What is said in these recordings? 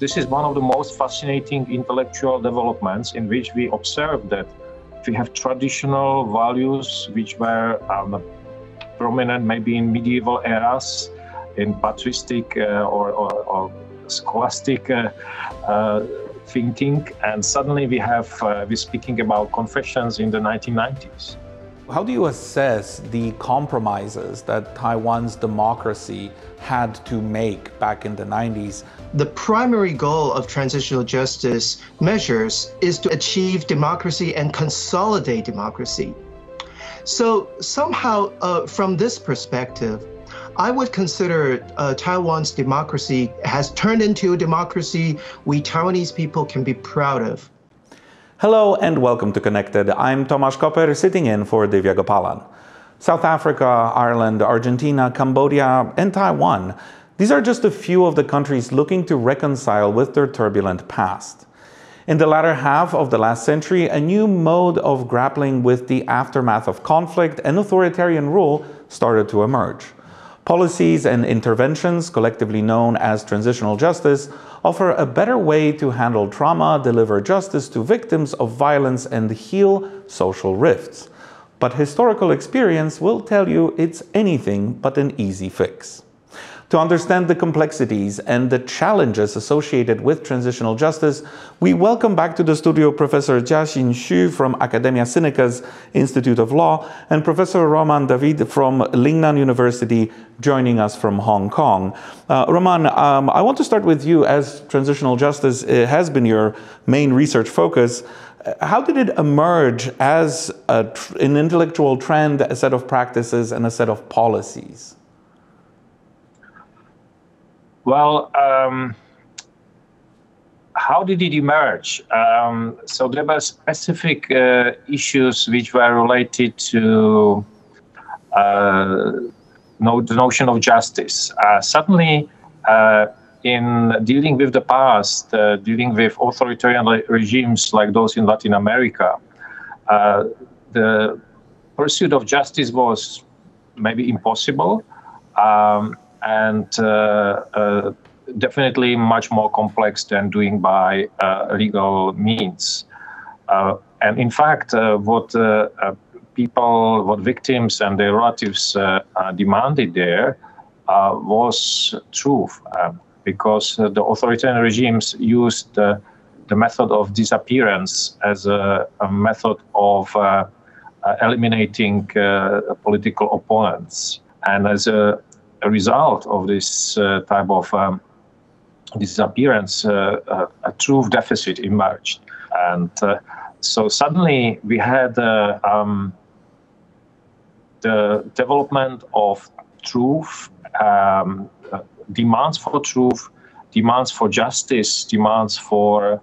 This is one of the most fascinating intellectual developments in which we observe that we have traditional values which were prominent maybe in medieval eras, in patristic or scholastic thinking, and suddenly we're speaking about confessions in the 1990s. How do you assess the compromises that Taiwan's democracy had to make back in the 90s? The primary goal of transitional justice measures is to achieve democracy and consolidate democracy. So somehow, from this perspective, I would consider Taiwan's democracy has turned into a democracy we Taiwanese people can be proud of. Hello and welcome to Connected. I'm Tomasz Koper, sitting in for Divya Gopalan. South Africa, Ireland, Argentina, Cambodia, and Taiwan. These are just a few of the countries looking to reconcile with their turbulent past. In the latter half of the last century, a new mode of grappling with the aftermath of conflict and authoritarian rule started to emerge. Policies and interventions, collectively known as transitional justice, offer a better way to handle trauma, deliver justice to victims of violence, and heal social rifts. But historical experience will tell you it's anything but an easy fix. To understand the complexities and the challenges associated with transitional justice, we welcome back to the studio Professor Chia-Shin Hsu from Academia Sinica's Institute of Law and Professor Roman David from Lingnan University joining us from Hong Kong. Roman, I want to start with you, as transitional justice has been your main research focus. How did it emerge as an intellectual trend, a set of practices, and a set of policies? Well, how did it emerge? So there were specific issues which were related to the notion of justice. Suddenly, in dealing with the past, dealing with authoritarian regimes like those in Latin America, the pursuit of justice was maybe impossible. And definitely much more complex than doing by legal means. And in fact, what victims and their relatives demanded there was truth, because the authoritarian regimes used the method of disappearance as a method of eliminating political opponents. And as a result of this type of disappearance, a truth deficit emerged. And so suddenly we had the development of truth, demands for truth, demands for justice, demands for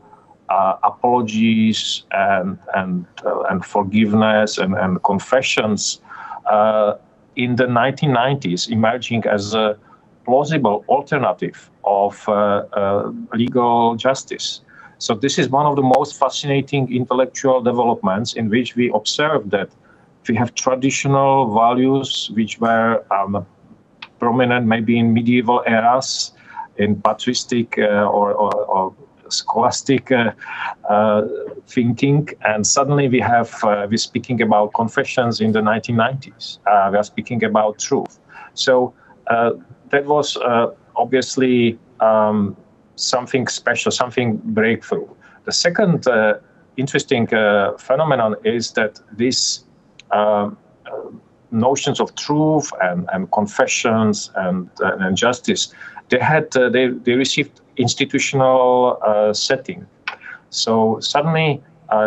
apologies and forgiveness and confessions, in the 1990s, emerging as a plausible alternative of legal justice. So this is one of the most fascinating intellectual developments in which we observe that we have traditional values which were prominent maybe in medieval eras, in patristic or scholastic thinking, and suddenly we're speaking about confessions in the 1990s. We are speaking about truth. So that was obviously something special, something breakthrough. The second interesting phenomenon is that these notions of truth and confessions and justice, they received institutional setting. So suddenly,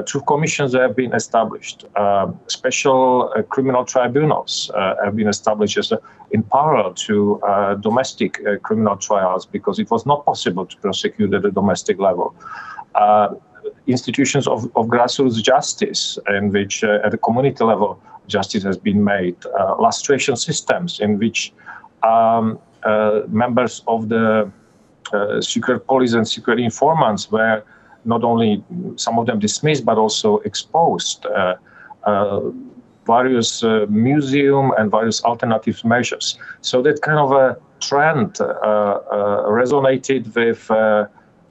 truth commissions have been established. Special criminal tribunals have been established in parallel to domestic criminal trials, because it was not possible to prosecute at the domestic level. Institutions of grassroots justice, in which at the community level justice has been made. Lustration systems in which members of the secret police and secret informants were not only some of them dismissed, but also exposed. Various museum and various alternative measures. So that kind of a trend resonated with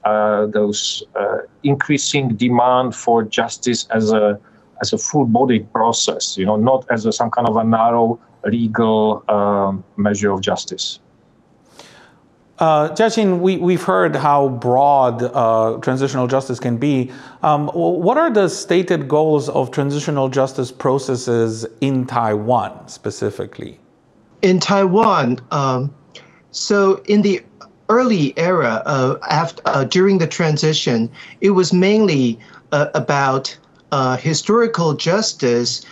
those increasing demand for justice as a full-bodied process, not as some kind of a narrow legal measure of justice. Chia-Shin, we've heard how broad transitional justice can be. What are the stated goals of transitional justice processes in Taiwan specifically? In Taiwan, so in the early era, during the transition, it was mainly about historical justice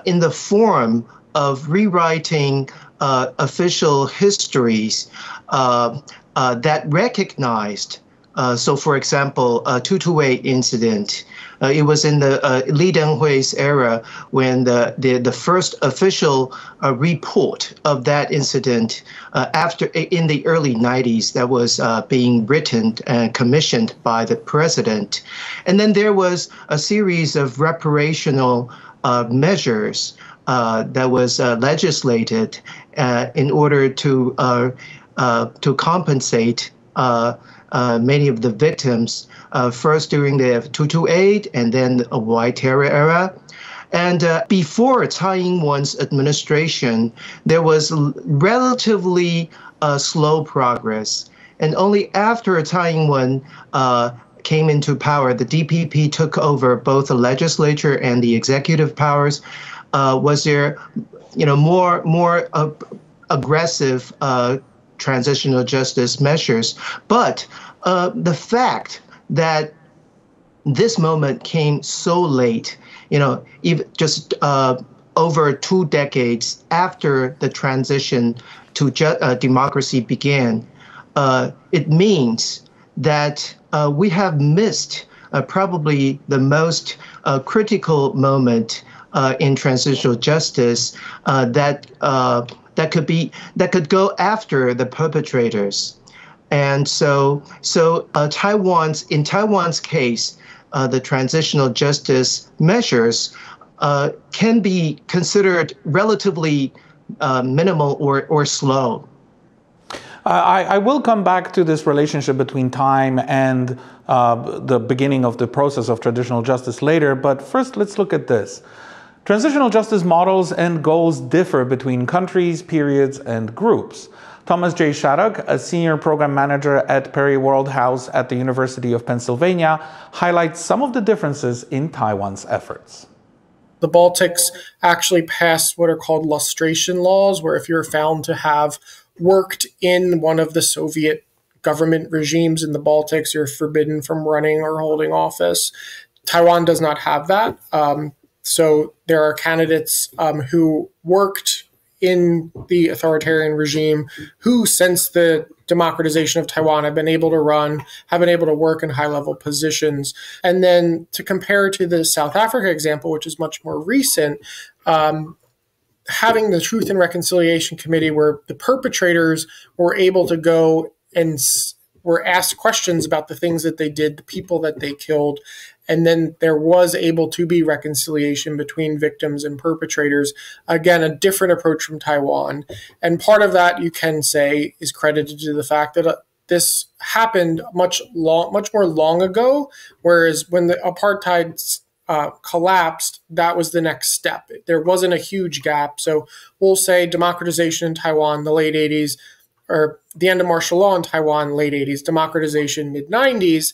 in the form of rewriting official histories that recognized. So, for example, 228 incident. It was in the Li Denghui's era when the first official report of that incident in the early 90s that was being written and commissioned by the president. And then there was a series of reparational measures that was legislated in order to compensate many of the victims, first during the 228 and then a White Terror era. And before Tsai Ing-wen's administration, there was relatively slow progress. And only after Tsai Ing-wen came into power, the DPP took over both the legislature and the executive powers. Was there, more aggressive transitional justice measures? But the fact that this moment came so late, even just over 2 decades after the transition to democracy began, it means that we have missed probably the most critical moment in transitional justice that could go after the perpetrators. And so in Taiwan's case, the transitional justice measures can be considered relatively minimal or slow. I will come back to this relationship between time and the beginning of the process of traditional justice later, but first let's look at this. Transitional justice models and goals differ between countries, periods, and groups. Thomas J. Shattuck, a senior program manager at Perry World House at the University of Pennsylvania, highlights some of the differences in Taiwan's efforts. The Baltics actually passed what are called lustration laws, where if you're found to have worked in one of the Soviet government regimes in the Baltics, you're forbidden from running or holding office. Taiwan does not have that. So there are candidates who worked in the authoritarian regime who, since the democratization of Taiwan, have been able to run, have been able to work in high-level positions. And then to compare to the South Africa example, which is much more recent, having the Truth and Reconciliation Committee where the perpetrators were able to go and were asked questions about the things that they did, the people that they killed, and then there was able to be reconciliation between victims and perpetrators. Again, a different approach from Taiwan. And part of that, you can say, is credited to the fact that this happened much more long ago, whereas when the apartheid collapsed, that was the next step. There wasn't a huge gap. So we'll say democratization in Taiwan, the late 80s, or the end of martial law in Taiwan, late 80s, democratization, mid-90s.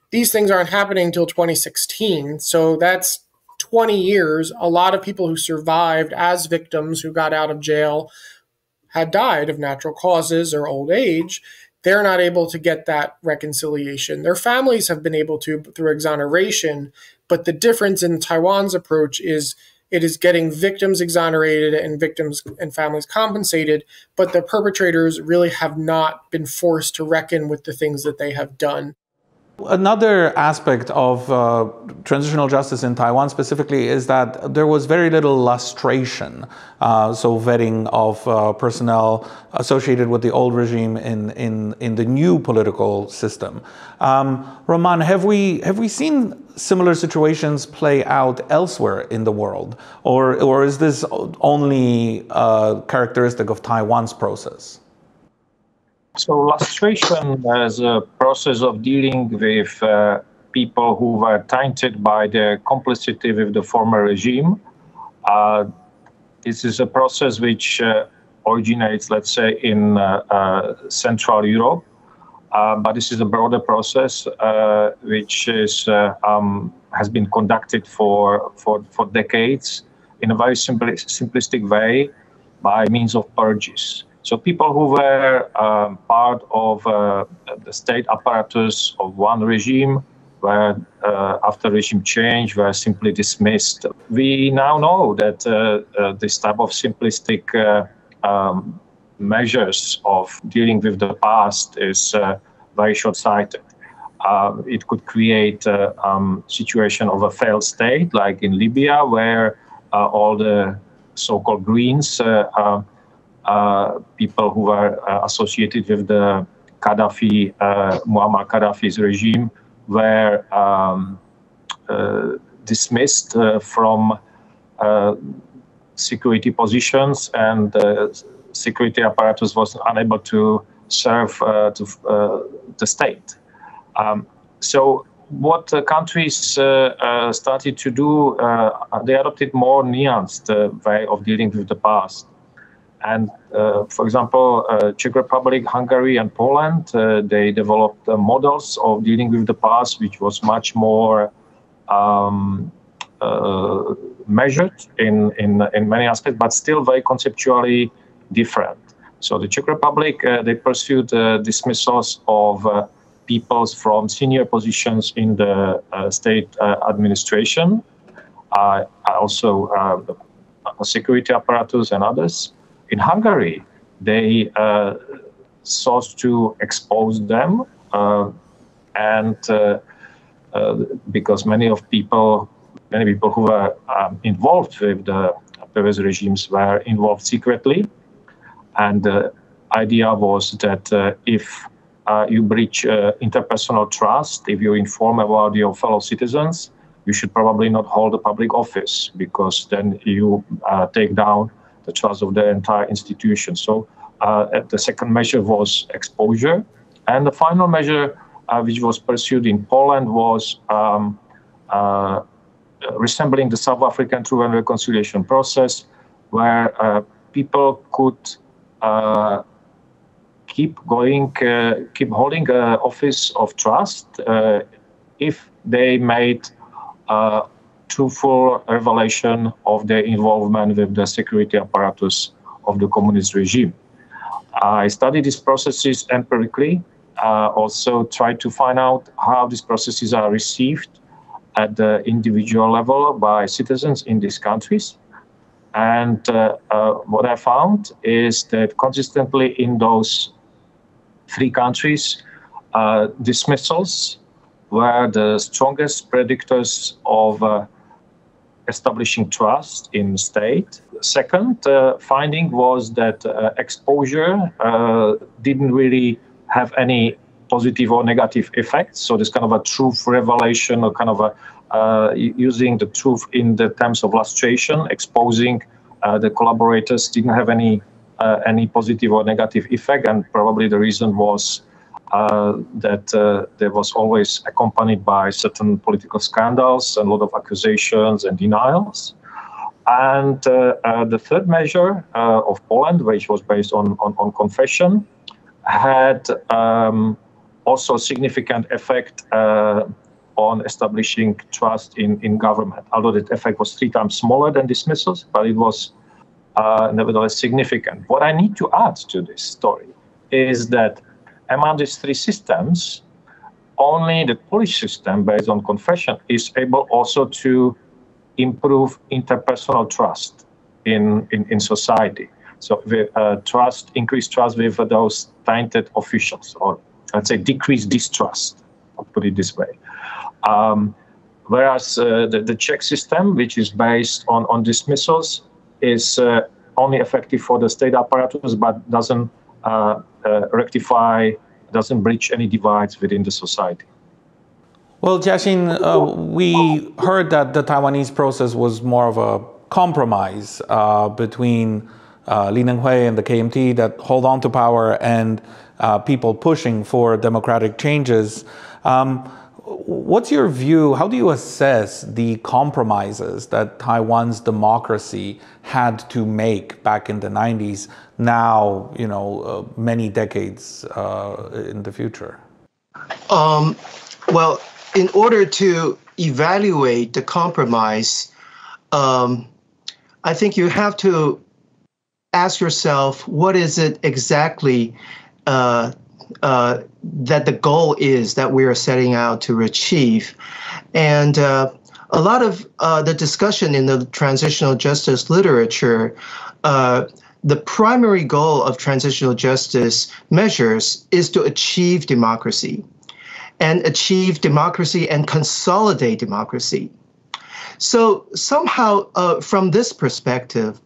These things aren't happening until 2016. So that's 20 years. A lot of people who survived as victims who got out of jail had died of natural causes or old age. They're not able to get that reconciliation. Their families have been able to through exoneration. But the difference in Taiwan's approach is it is getting victims exonerated and victims and families compensated, but the perpetrators really have not been forced to reckon with the things that they have done. Another aspect of transitional justice in Taiwan specifically is that there was very little lustration, so vetting of personnel associated with the old regime in the new political system. Roman, have we seen similar situations play out elsewhere in the world, or is this only characteristic of Taiwan's process? So lustration as a process of dealing with people who were tainted by the complicity with the former regime. This is a process which originates, let's say, in Central Europe. But this is a broader process which is, has been conducted for decades in a very simplistic way by means of purges. So people who were part of the state apparatus of one regime were, after regime change, were simply dismissed. We now know that this type of simplistic measures of dealing with the past is very short-sighted. It could create a situation of a failed state, like in Libya, where all the so-called Greens, people who were associated with the Gaddafi, Muammar Gaddafi's regime, were dismissed from security positions, and security apparatus was unable to serve the state. So what countries started to do, they adopted more nuanced way of dealing with the past. And for example, Czech Republic, Hungary, and Poland, they developed models of dealing with the past, which was much more measured in many aspects, but still very conceptually different. So the Czech Republic, they pursued dismissals of peoples from senior positions in the state administration, also the security apparatus and others. In Hungary, they sought to expose them, and because many people who were involved with the previous regimes were involved secretly, and the idea was that if you breach interpersonal trust, if you inform about your fellow citizens, you should probably not hold a public office, because then you take down the trust of the entire institution. So the second measure was exposure. And the final measure, which was pursued in Poland, was resembling the South African Truth and Reconciliation process, where people could keep holding an office of trust if they made truthful revelation of their involvement with the security apparatus of the communist regime. I studied these processes empirically, also tried to find out how these processes are received at the individual level by citizens in these countries. And what I found is that consistently in those three countries, dismissals were the strongest predictors of establishing trust in state. Second finding was that exposure didn't really have any positive or negative effects. So this kind of a truth revelation, or kind of a using the truth in the terms of lustration, exposing the collaborators, didn't have any positive or negative effect, and probably the reason was that there was always accompanied by certain political scandals and a lot of accusations and denials. And the third measure of Poland, which was based on confession, had also a significant effect on establishing trust in government. Although that effect was 3 times smaller than dismissals, but it was nevertheless significant. What I need to add to this story is that among these 3 systems, only the Polish system based on confession is able also to improve interpersonal trust in society. So increase trust with those tainted officials, or let's say decrease distrust, I'll put it this way. Whereas the Czech system, which is based on dismissals, is only effective for the state apparatus, but doesn't rectify, doesn't breach any divides within the society. Well, Chia-Shin, we heard that the Taiwanese process was more of a compromise between Lingnan and the KMT that hold on to power and people pushing for democratic changes. What's your view? How do you assess the compromises that Taiwan's democracy had to make back in the 90s, now, many decades in the future? Well, in order to evaluate the compromise, I think you have to ask yourself, what is it exactly that the goal is that we are setting out to achieve? And a lot of the discussion in the transitional justice literature, the primary goal of transitional justice measures is to achieve democracy and consolidate democracy. So somehow, from this perspective,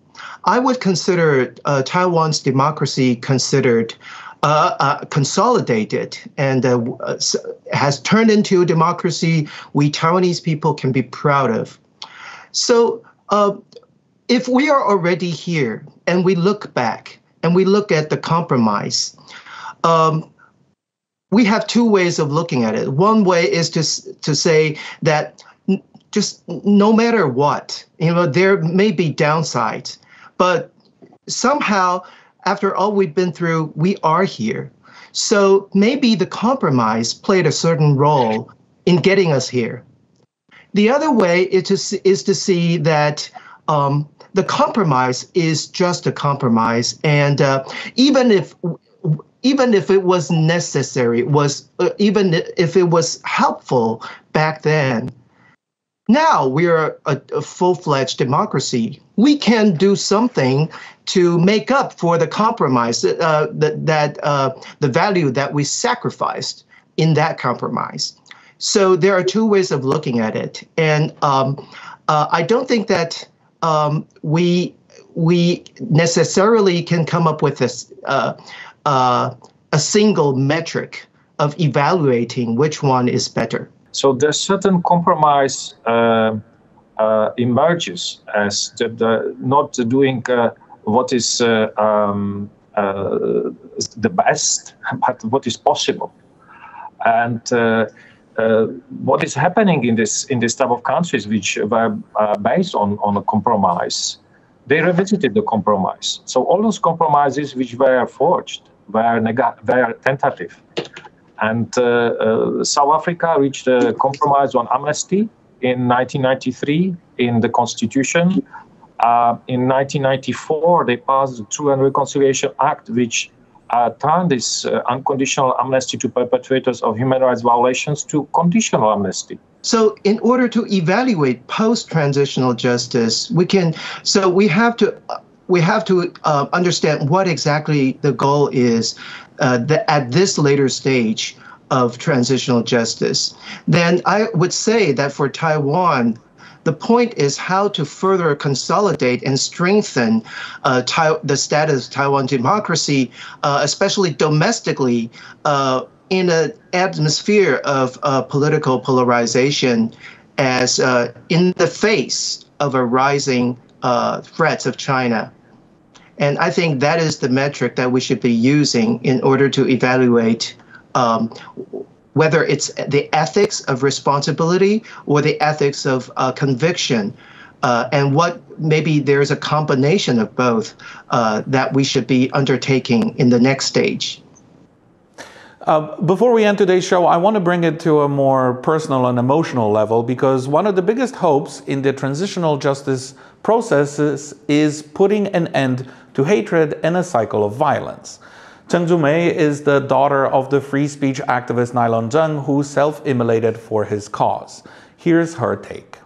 I would consider Taiwan's democracy considered consolidated and has turned into a democracy we Taiwanese people can be proud of. So if we are already here and we look back and we look at the compromise, we have two ways of looking at it. One way is to say that just no matter what, there may be downsides, but somehow, after all we've been through, we are here. So maybe the compromise played a certain role in getting us here. The other way is to see that the compromise is just a compromise, and even if it was necessary, even if it was helpful back then, now we are a full-fledged democracy. We can do something to make up for the compromise, the value that we sacrificed in that compromise. So there are two ways of looking at it, and I don't think that we necessarily can come up with this a single metric of evaluating which one is better. So there's certain compromise emerges as not doing what is the best, but what is possible. And what is happening in this type of countries which were based on a compromise, they revisited the compromise. So all those compromises which were forged were tentative. And South Africa reached a compromise on amnesty in 1993 in the Constitution. In 1994, they passed the Truth and Reconciliation Act, which turned this unconditional amnesty to perpetrators of human rights violations to conditional amnesty. So in order to evaluate post-transitional justice, we have to understand what exactly the goal is at this later stage of transitional justice. Then I would say that for Taiwan, the point is how to further consolidate and strengthen the status of Taiwan democracy, especially domestically, in an atmosphere of political polarization, as in the face of a rising threats of China. And I think that is the metric that we should be using in order to evaluate whether it's the ethics of responsibility or the ethics of conviction, and what maybe there's a combination of both that we should be undertaking in the next stage. Before we end today's show, I want to bring it to a more personal and emotional level, because one of the biggest hopes in the transitional justice processes is putting an end to hatred and a cycle of violence. Cheng Chu-mei is the daughter of the free speech activist Nylon Zheng, who self-immolated for his cause. Here's her take.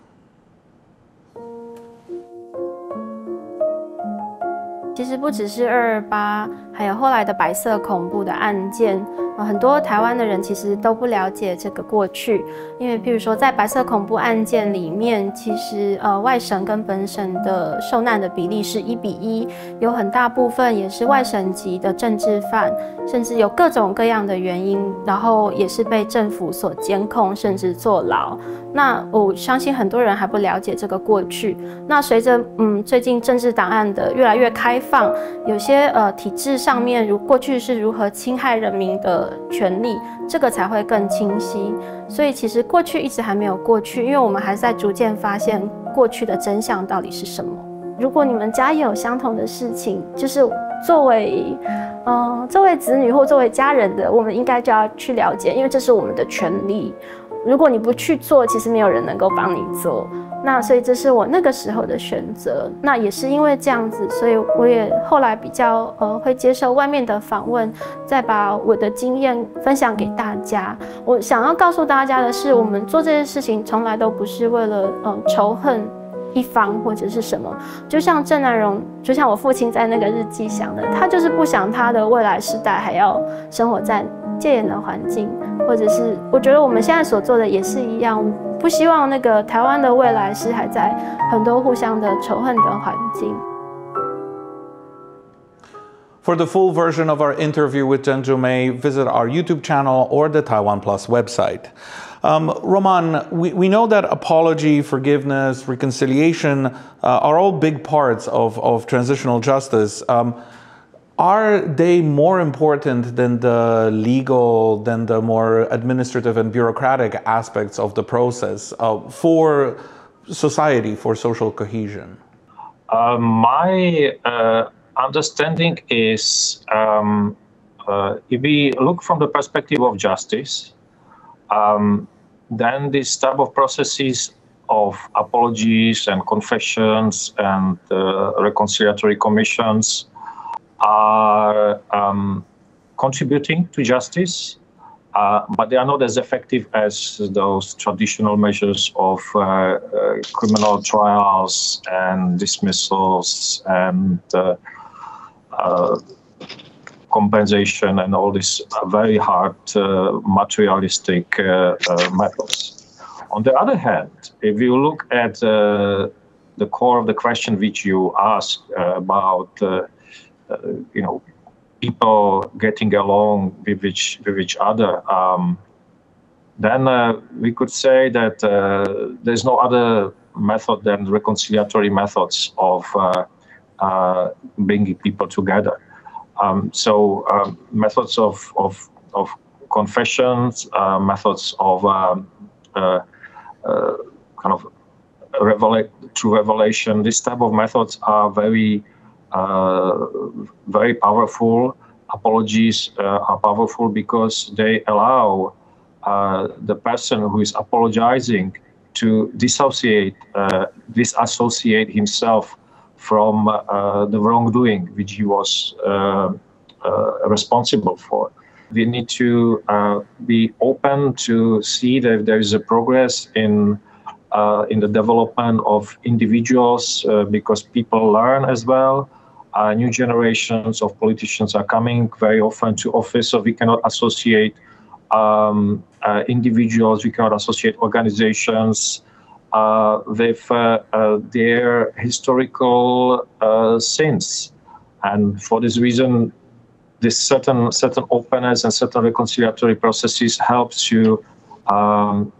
很多台湾的人其实都不了解这个过去，因为譬如说在白色恐怖案件里面，其实外省跟本省的受难的比例是1:1，有很大部分也是外省籍的政治犯，甚至有各种各样的原因，然后也是被政府所监控，甚至坐牢。那我相信很多人还不了解这个过去。那随着最近政治档案的越来越开放，有些体制上面过去是如何侵害人民的权利，这个才会更清晰。所以其实过去一直还没有过去，因为我们还在逐渐发现过去的真相到底是什么。如果你们家也有相同的事情，就是作为子女或作为家人的，我们应该就要去了解，因为这是我们的权利。如果你不去做，其实没有人能够帮你做。那所以这是我那个时候的选择。那也是因为这样子，所以我也后来比较会接受外面的访问，再把我的经验分享给大家。我想要告诉大家的是，我们做这些事情从来都不是为了仇恨一方或者是什么。就像郑南榕，就像我父亲在那个日记想的，他就是不想他的未来世代还要生活在戒严的环境，或者是我觉得我们现在所做的也是一样，不希望那个台湾的未来是还在很多互相的仇恨的环境。For the full version of our interview with Cheng Chu-mei, visit our YouTube channel or the TaiwanPlus website. Roman, we know that apology, forgiveness, reconciliation are all big parts of transitional justice. Are they more important than the legal, than the more administrative and bureaucratic aspects of the process for society, for social cohesion? My understanding is if we look from the perspective of justice, then this type of processes of apologies and confessions and reconciliatory commissions are contributing to justice, but they are not as effective as those traditional measures of criminal trials and dismissals and compensation and all these very hard materialistic methods. On the other hand, if you look at the core of the question which you asked about people getting along with each other, then we could say that there's no other method than reconciliatory methods of bringing people together. Methods of confessions, methods of kind of through revelation. This type of methods are very powerful. Apologies are powerful because they allow the person who is apologizing to disassociate himself from the wrongdoing which he was responsible for. We need to be open to see that there is a progress in the development of individuals because people learn as well. New generations of politicians are coming very often to office, so we cannot associate individuals, we cannot associate organizations with their historical sins. And for this reason, this certain openness and certain reconciliatory processes help to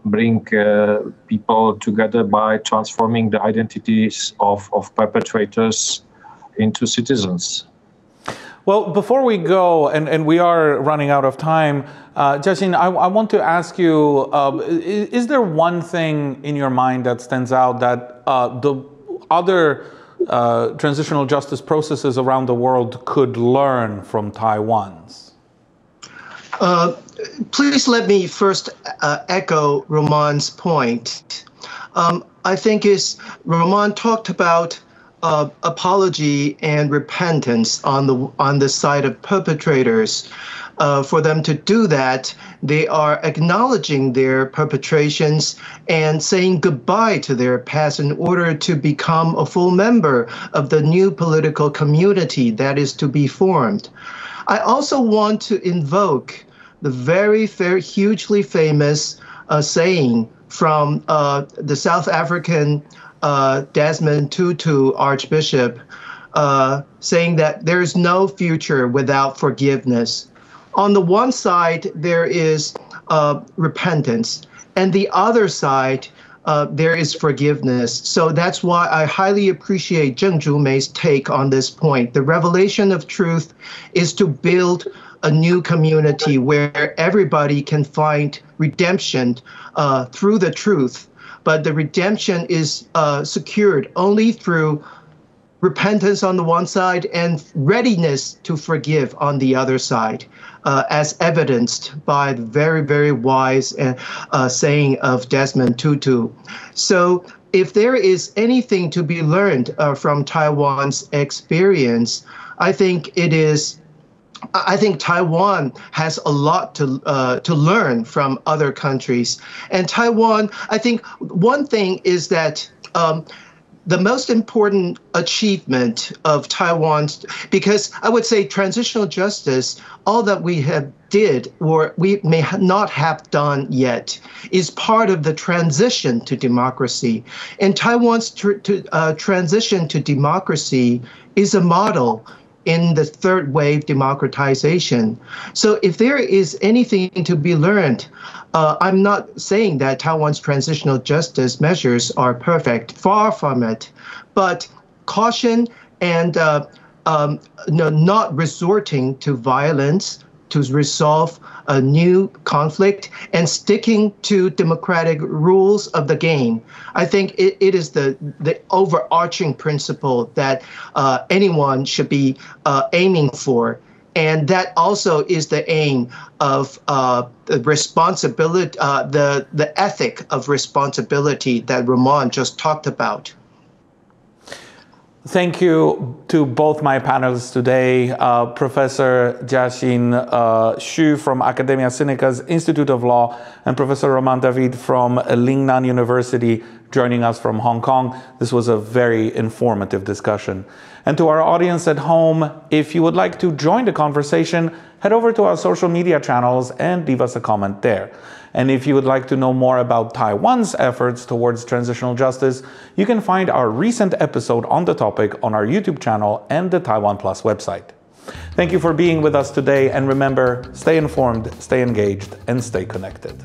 bring people together by transforming the identities of perpetrators into citizens. Well, before we go, and we are running out of time, Chia-Shin, I want to ask you, is there one thing in your mind that stands out that the other transitional justice processes around the world could learn from Taiwan's? Please let me first echo Roman's point. I think Roman talked about apology and repentance on the side of perpetrators. For them to do that, they are acknowledging their perpetrations and saying goodbye to their past in order to become a full member of the new political community that is to be formed. I also want to invoke the very, very hugely famous saying from the South African Desmond Tutu Archbishop, saying that there is no future without forgiveness. On the one side, there is repentance, and the other side, there is forgiveness. So that's why I highly appreciate Cheng Chu-mei's take on this point. The revelation of truth is to build a new community where everybody can find redemption through the truth. But the redemption is secured only through repentance on the one side and readiness to forgive on the other side, as evidenced by the very, very wise saying of Desmond Tutu. So if there is anything to be learned from Taiwan's experience, I think Taiwan has a lot to learn from other countries. And Taiwan, I think one thing is that the most important achievement of Taiwan's, because I would say transitional justice, all that we have did or we may not have done yet is part of the transition to democracy. And Taiwan's transition to democracy is a model in the third wave democratization. So if there is anything to be learned, I'm not saying that Taiwan's transitional justice measures are perfect, far from it, but caution and not resorting to violence to resolve a new conflict and sticking to democratic rules of the game. I think it is the overarching principle that anyone should be aiming for. And that also is the aim of the responsibility, the ethic of responsibility that Ramon just talked about. Thank you to both my panelists today, Professor Chia-Shin Hsu from Academia Sinica's Institute of Law and Professor Roman David from Lingnan University joining us from Hong Kong. This was a very informative discussion. And to our audience at home, if you would like to join the conversation, head over to our social media channels and leave us a comment there. And if you would like to know more about Taiwan's efforts towards transitional justice, you can find our recent episode on the topic on our YouTube channel and the TaiwanPlus website. Thank you for being with us today, and remember, stay informed, stay engaged, and stay connected.